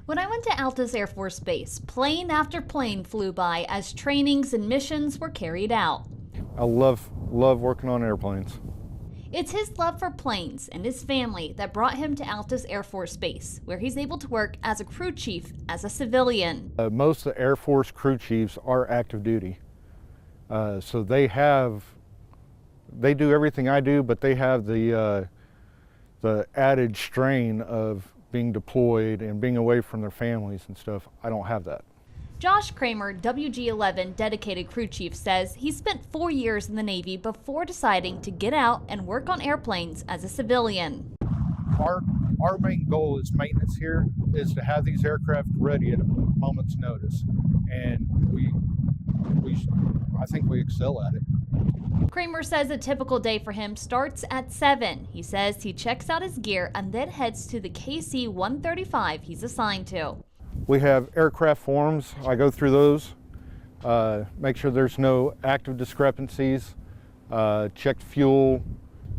When I went to Altus Air Force Base, plane after plane flew by as trainings and missions were carried out. I love working on airplanes. It's his love for planes and his family that brought him to Altus Air Force Base, where he's able to work as a crew chief as a civilian. Most of the Air Force crew chiefs are active duty. So they do everything I do, but they have the added strain of being deployed and being away from their families and stuff. I don't have that. Josh Kramer, WG-11 dedicated crew chief, says he spent 4 years in the Navy before deciding to get out and work on airplanes as a civilian. Our main goal as maintenance here is to have these aircraft ready at a moment's notice, and I think we excel at it. Kramer says a typical day for him starts at 7. He says he checks out his gear and then heads to the KC-135 he's assigned to. We have aircraft forms. I go through those, make sure there's no active discrepancies, check fuel,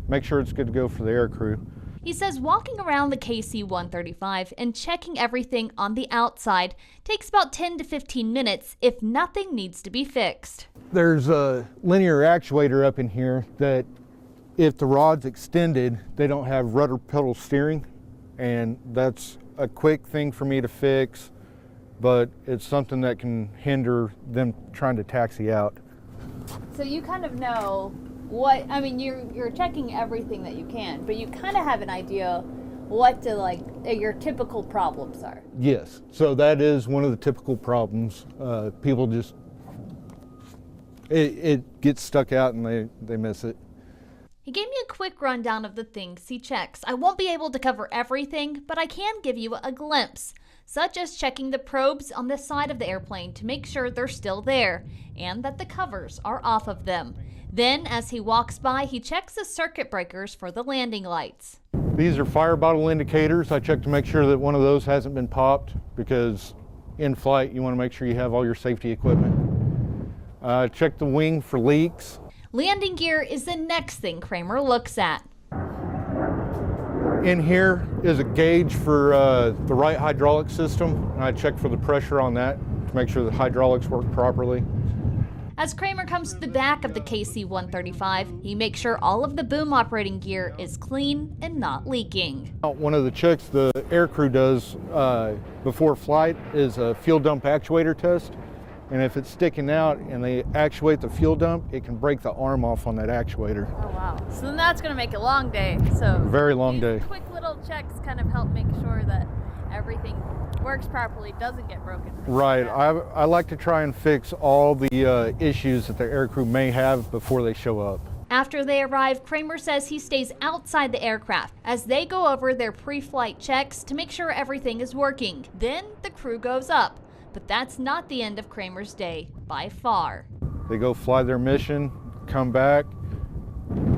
make sure it's good to go for the aircrew. He says walking around the KC-135 and checking everything on the outside takes about 10 to 15 minutes if nothing needs to be fixed. There's a linear actuator up in here that if the rod's extended, they don't have rudder pedal steering, and that's a quick thing for me to fix, but it's something that can hinder them trying to taxi out. So you kind of know what, I mean, you're checking everything that you can, but you kind of have an idea what your typical problems are. Yes, so that is one of the typical problems. People just, it gets stuck out and they miss it. He gave me a quick rundown of the things he checks. I won't be able to cover everything, but I can give you a glimpse, such as checking the probes on the side of the airplane to make sure they're still there and that the covers are off of them. Then, as he walks by, he checks the circuit breakers for the landing lights. These are fire bottle indicators. I check to make sure that one of those hasn't been popped, because in flight you want to make sure you have all your safety equipment. Check the wing for leaks. Landing gear is the next thing Kramer looks at. In here is a gauge for the right hydraulic system, and I check for the pressure on that to make sure the hydraulics work properly. As Kramer comes to the back of the KC-135, he makes sure all of the boom operating gear is clean and not leaking. One of the checks the aircrew does before flight is a fuel dump actuator test. And if it's sticking out and they actuate the fuel dump, it can break the arm off on that actuator. Oh, wow. So then that's going to make a long day. So very long day. Quick little checks kind of help make sure that everything works properly, doesn't get broken. Right. I like to try and fix all the issues that the aircrew may have before they show up. After they arrive, Kramer says he stays outside the aircraft as they go over their pre-flight checks to make sure everything is working. Then the crew goes up. But that's not the end of Kramer's day, by far. They go fly their mission, come back.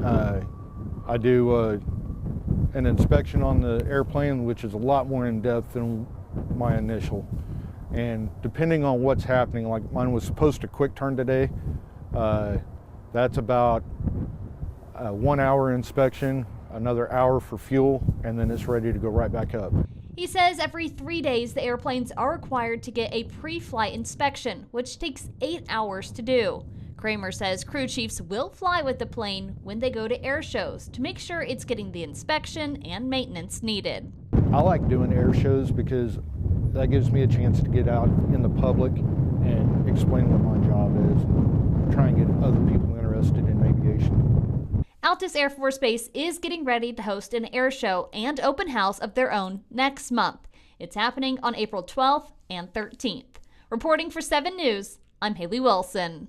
I do an inspection on the airplane, which is a lot more in-depth than my initial. And depending on what's happening, like mine was supposed to quick turn today, that's about a 1 hour inspection, another hour for fuel, and then it's ready to go right back up. He says every 3 days the airplanes are required to get a pre-flight inspection, which takes 8 hours to do. Kramer says crew chiefs will fly with the plane when they go to air shows to make sure it's getting the inspection and maintenance needed. I like doing air shows because that gives me a chance to get out in the public and explain what my job is and try and get other people interested in aviation. Altus Air Force Base is getting ready to host an air show and open house of their own next month. It's happening on April 12th and 13th. Reporting for 7 News, I'm Haley Wilson.